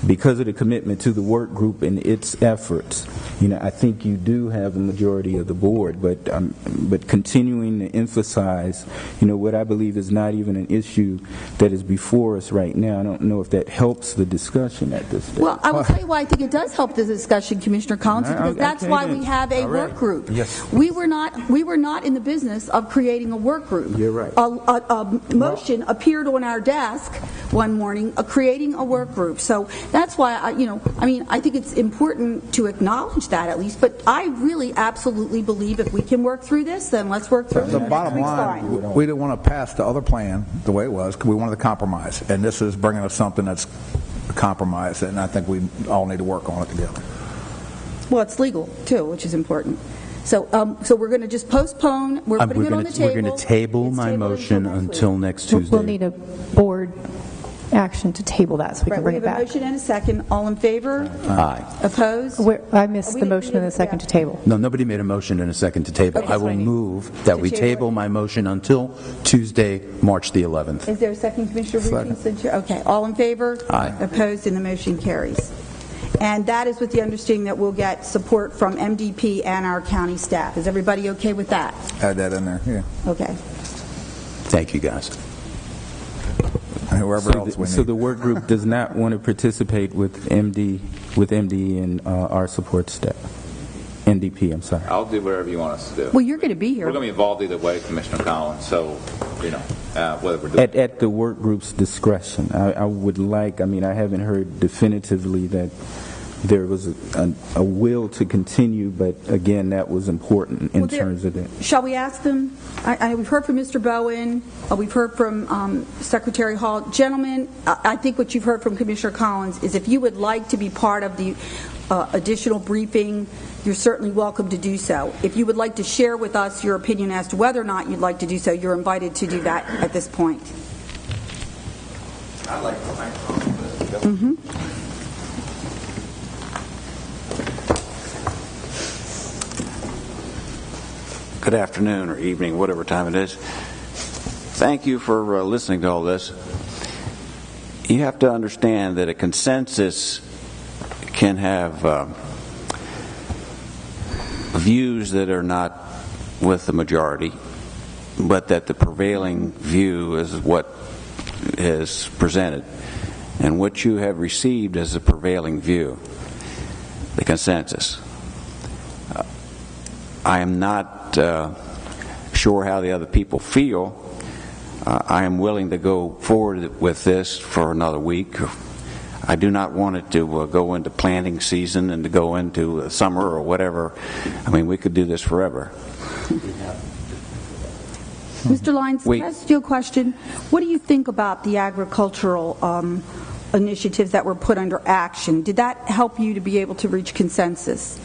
because of the commitment to the work group and its efforts, I think you do have a majority of the board. But continuing to emphasize, what I believe is not even an issue that is before us right now. I don't know if that helps the discussion at this stage. Well, I will tell you why I think it does help the discussion, Commissioner Collins, because that's why we have a work group. Yes. We were not in the business of creating a work group. You're right. A motion appeared on our desk one morning, creating a work group. So that's why I think it's important to acknowledge that at least. But I really absolutely believe if we can work through this, then let's work through it. The bottom line, we didn't want to pass the other plan the way it was because we wanted to compromise, and this is bringing us something that's a compromise, and I think we all need to work on it together. Well, it's legal too, which is important. So we're going to just postpone. We're putting it on the table. We're going to table my motion until next Tuesday. We'll need a board action to table that so we can bring it back. We have a motion and a second. All in favor? Aye. Opposed? I missed the motion and the second to table. No, nobody made a motion and a second to table. Okay, I will move that we table my motion until Tuesday, March the 11th. Is there a second, Commissioner Ruthie? Okay. All in favor? Aye. Opposed? And the motion carries. And that is with the understanding that we'll get support from MDP and our county staff. Is everybody okay with that? Add that in there, yeah. Okay. Thank you, guys. And whoever else we need. So the work group does not want to participate with MD and our support staff. NDP, I'm sorry. I'll do whatever you want us to do. Well, you're going to be here. We're going to be involved either way, Commissioner Collins, so, whether we're doing At the work group's discretion. I would like, I haven't heard definitively that there was a will to continue, but again, that was important in terms of that. Shall we ask them? We've heard from Mr. Bowen. We've heard from Secretary Hall. Gentlemen, I think what you've heard from Commissioner Collins is if you would like to be part of the additional briefing, you're certainly welcome to do so. If you would like to share with us your opinion as to whether or not you'd like to do so, you're invited to do that at this point. I'd like to thank Good afternoon or evening, whatever time it is. Thank you for listening to all this. You have to understand that a consensus can have views that are not with the majority, but that the prevailing view is what is presented. And what you have received as the prevailing view, the consensus. I am not sure how the other people feel. I am willing to go forward with this for another week. I do not want it to go into planting season and to go into summer or whatever. We could do this forever. Mr. Lyons, can I ask you a question? What do you think about the agricultural initiatives that were put under action? Did that help you to be able to reach consensus?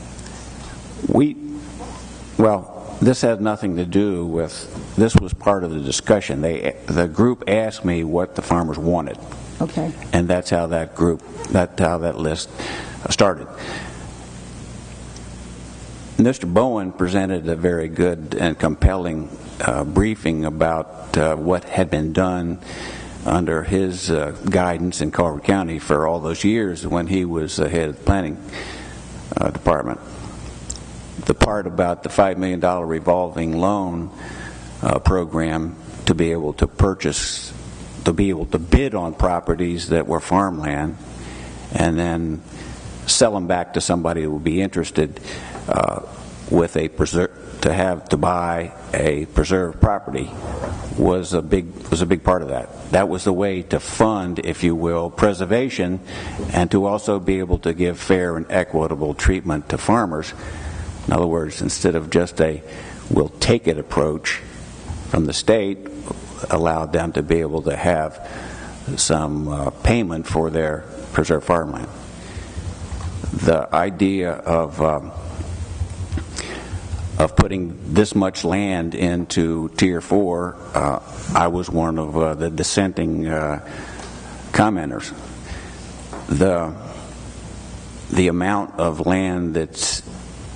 This had nothing to do with, this was part of the discussion. The group asked me what the farmers wanted. Okay. And that's how that list started. Mr. Bowen presented a very good and compelling briefing about what had been done under his guidance in Culver County for all those years when he was head of the planning department. The part about the $5 million revolving loan program to be able to purchase, to be able to bid on properties that were farmland and then sell them back to somebody who would be interested with to buy a preserved property was a big part of that. That was the way to fund, if you will, preservation and to also be able to give fair and equitable treatment to farmers. In other words, instead of just a we'll take it approach from the state, allowed them to be able to have some payment for their preserved farmland. The idea of putting this much land into Tier 4, I was one of the dissenting commenters. The amount of land that's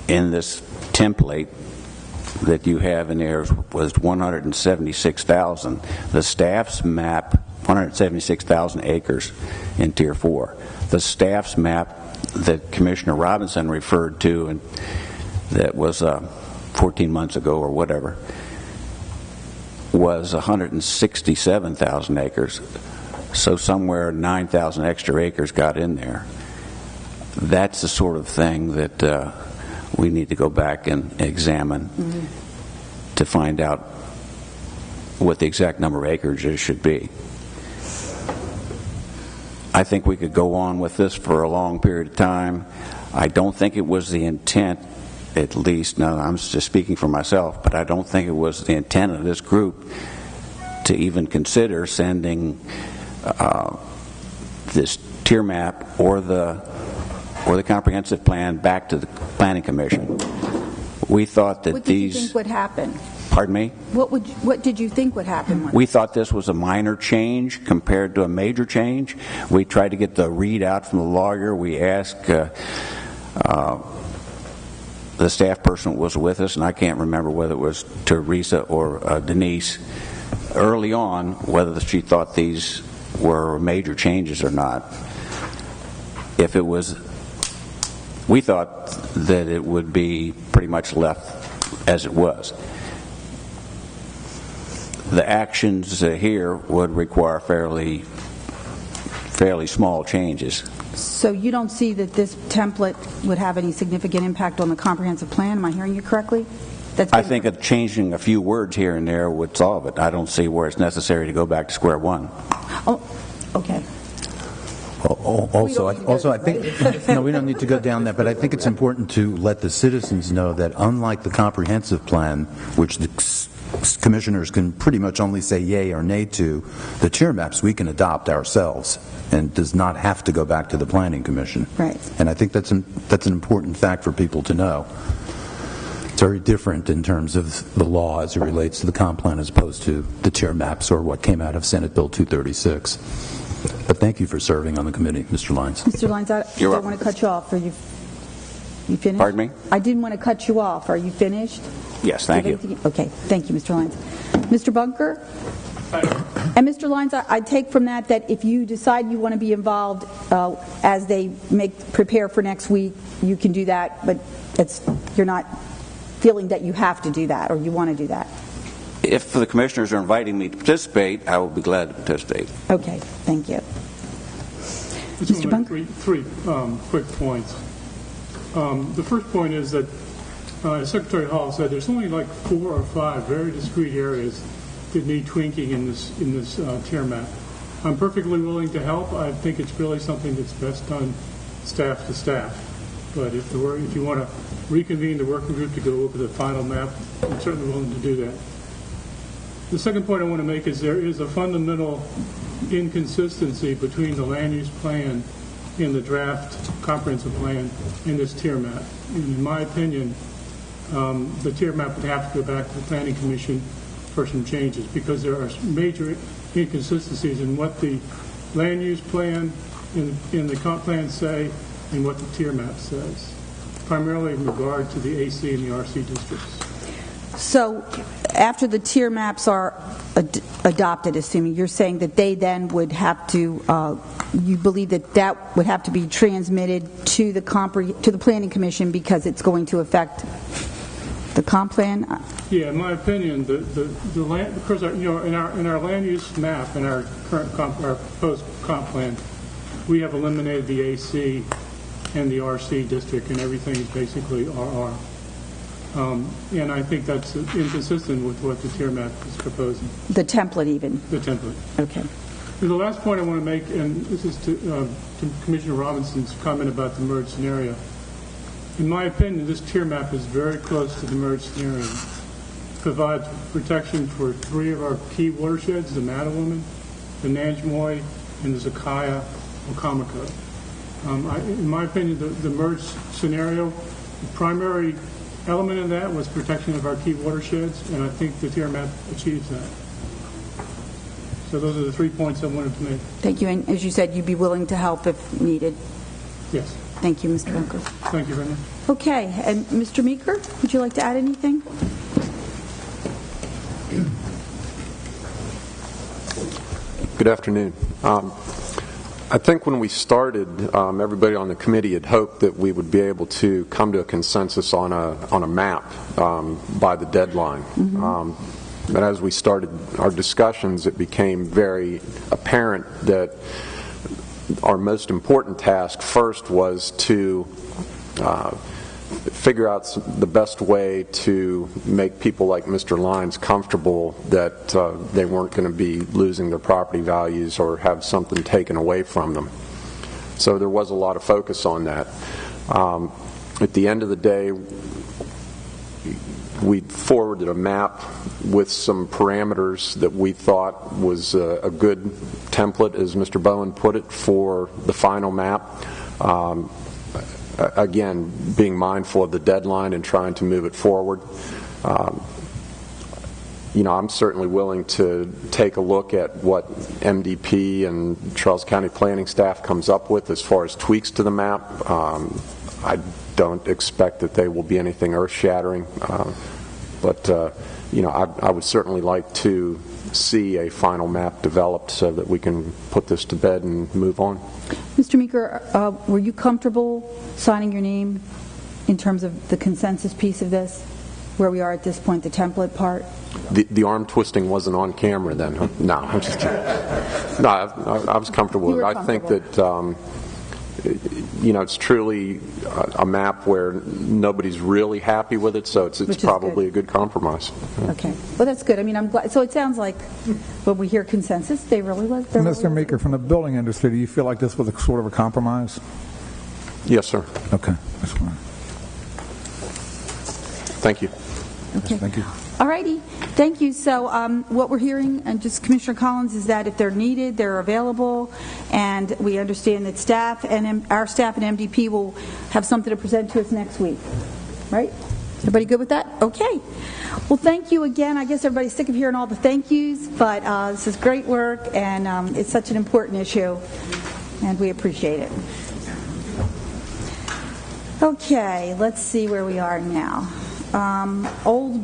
in this template that you have in there was 176,000. The staff's map, 176,000 acres in Tier 4. The staff's map that Commissioner Robinson referred to, and that was 14 months ago or whatever, was 167,000 acres. So somewhere 9,000 extra acres got in there. That's the sort of thing that we need to go back and examine to find out what the exact number of acreages should be. I think we could go on with this for a long period of time. I don't think it was the intent, at least, now I'm just speaking for myself, but I don't think it was the intent of this group to even consider sending this tier map or the comprehensive plan back to the Planning Commission. We thought that What did you think would happen? Pardon me? What did you think would happen? We thought this was a minor change compared to a major change. We tried to get the readout from the lawyer. We asked the staff person that was with us, and I can't remember whether it was Teresa or Denise, early on whether she thought these were major changes or not. If it was, we thought that it would be pretty much left as it was. The actions here would require fairly small changes. So you don't see that this template would have any significant impact on the comprehensive plan? Am I hearing you correctly? I think that changing a few words here and there would solve it. I don't see where it's necessary to go back to square one. Oh, okay. Also, I think no, we don't need to go down that, but I think it's important to let the citizens know that unlike the comprehensive plan, which the commissioners can pretty much only say yay or nay to, the tier maps we can adopt ourselves and does not have to go back to the Planning Commission. Right. And I think that's an important fact for people to know. It's very different in terms of the law as it relates to the comp plan as opposed to the tier maps or what came out of Senate Bill 236. But thank you for serving on the committee, Mr. Lyons. Mr. Lyons, I don't want to cut you off. Are you finished? Pardon me? I didn't want to cut you off. Are you finished? Yes, thank you. Okay, thank you, Mr. Lyons. Mr. Bunker? And Mr. Lyons, I take from that if you decide you want to be involved as they prepare for next week, you can do that, but you're not feeling that you have to do that or you want to do that. If the commissioners are inviting me to participate, I will be glad to participate. Okay, thank you. Mr. Bunker? Three quick points. The first point is that as Secretary Hall said, there's only like 4 or 5 very discrete areas that need tweaking in this tier map. I'm perfectly willing to help. I think it's really something that's best done staff to staff. But if you want to reconvene the working group to go over the final map, I'm certainly willing to do that. The second point I want to make is there is a fundamental inconsistency between the land use plan and the draft comprehensive plan in this tier map. And in my opinion, the tier map would have to go back to the Planning Commission for some changes because there are major inconsistencies in what the land use plan in the comp plan say and what the tier map says, primarily in regard to the AC and the RC districts. So after the tier maps are adopted, assuming you're saying that they then would have to, you believe that would have to be transmitted to the Planning Commission because it's going to affect the comp plan? Yeah, in my opinion, the land, because in our land use map in our current our proposed comp plan, we have eliminated the AC and the RC district, and everything is basically RR. And I think that's inconsistent with what the tier map is proposing. The template, even. The template. Okay. And the last point I want to make, and this is to Commissioner Robinson's comment about the merge scenario. In my opinion, this tier map is very close to the merge scenario. It provides protection for 3 of our key watersheds, the Mattawoman, the Nanjemoy, and the Zakaya Wacomico. In my opinion, the merge scenario, the primary element of that was protection of our key watersheds, and I think the tier map achieves that. So those are the 3 points I wanted to make. Thank you. And as you said, you'd be willing to help if needed. Yes. Thank you, Mr. Bunker. Thank you very much. Okay, and Mr. Meeker, would you like to add anything? Good afternoon. I think when we started, everybody on the committee had hoped that we would be able to come to a consensus on a map by the deadline. But as we started our discussions, it became very apparent that our most important task first was to figure out the best way to make people like Mr. Lyons comfortable that they weren't going to be losing their property values or have something taken away from them. So there was a lot of focus on that. At the end of the day, we forwarded a map with some parameters that we thought was a good template, as Mr. Bowen put it, for the final map. Again, being mindful of the deadline and trying to move it forward. I'm certainly willing to take a look at what MDP and Charles County planning staff comes up with as far as tweaks to the map. I don't expect that they will be anything earth-shattering, but I would certainly like to see a final map developed so that we can put this to bed and move on. Mr. Meeker, were you comfortable signing your name in terms of the consensus piece of this, where we are at this point, the template part? The arm twisting wasn't on camera then, huh? No, I'm just kidding. No, I was comfortable with it. I think that it's truly a map where nobody's really happy with it, so it's probably a good compromise. Okay. Well, that's good. I mean, I'm glad. So it sounds like when we hear consensus, they really was. Mr. Meeker, from the building industry, do you feel like this was a sort of a compromise? Yes, sir. Okay. That's fine. Thank you. Okay. Yes, thank you. All righty. Thank you. So what we're hearing, and just Commissioner Collins, is that if they're needed, they're available, and we understand that staff and our staff and MDP will have something to present to us next week. Right? Everybody good with that? Okay. Well, thank you again. I guess everybody's sick of hearing all the thank yous, but this is great work, and it's such an important issue, and we appreciate it. Okay, let's see where we are now. Old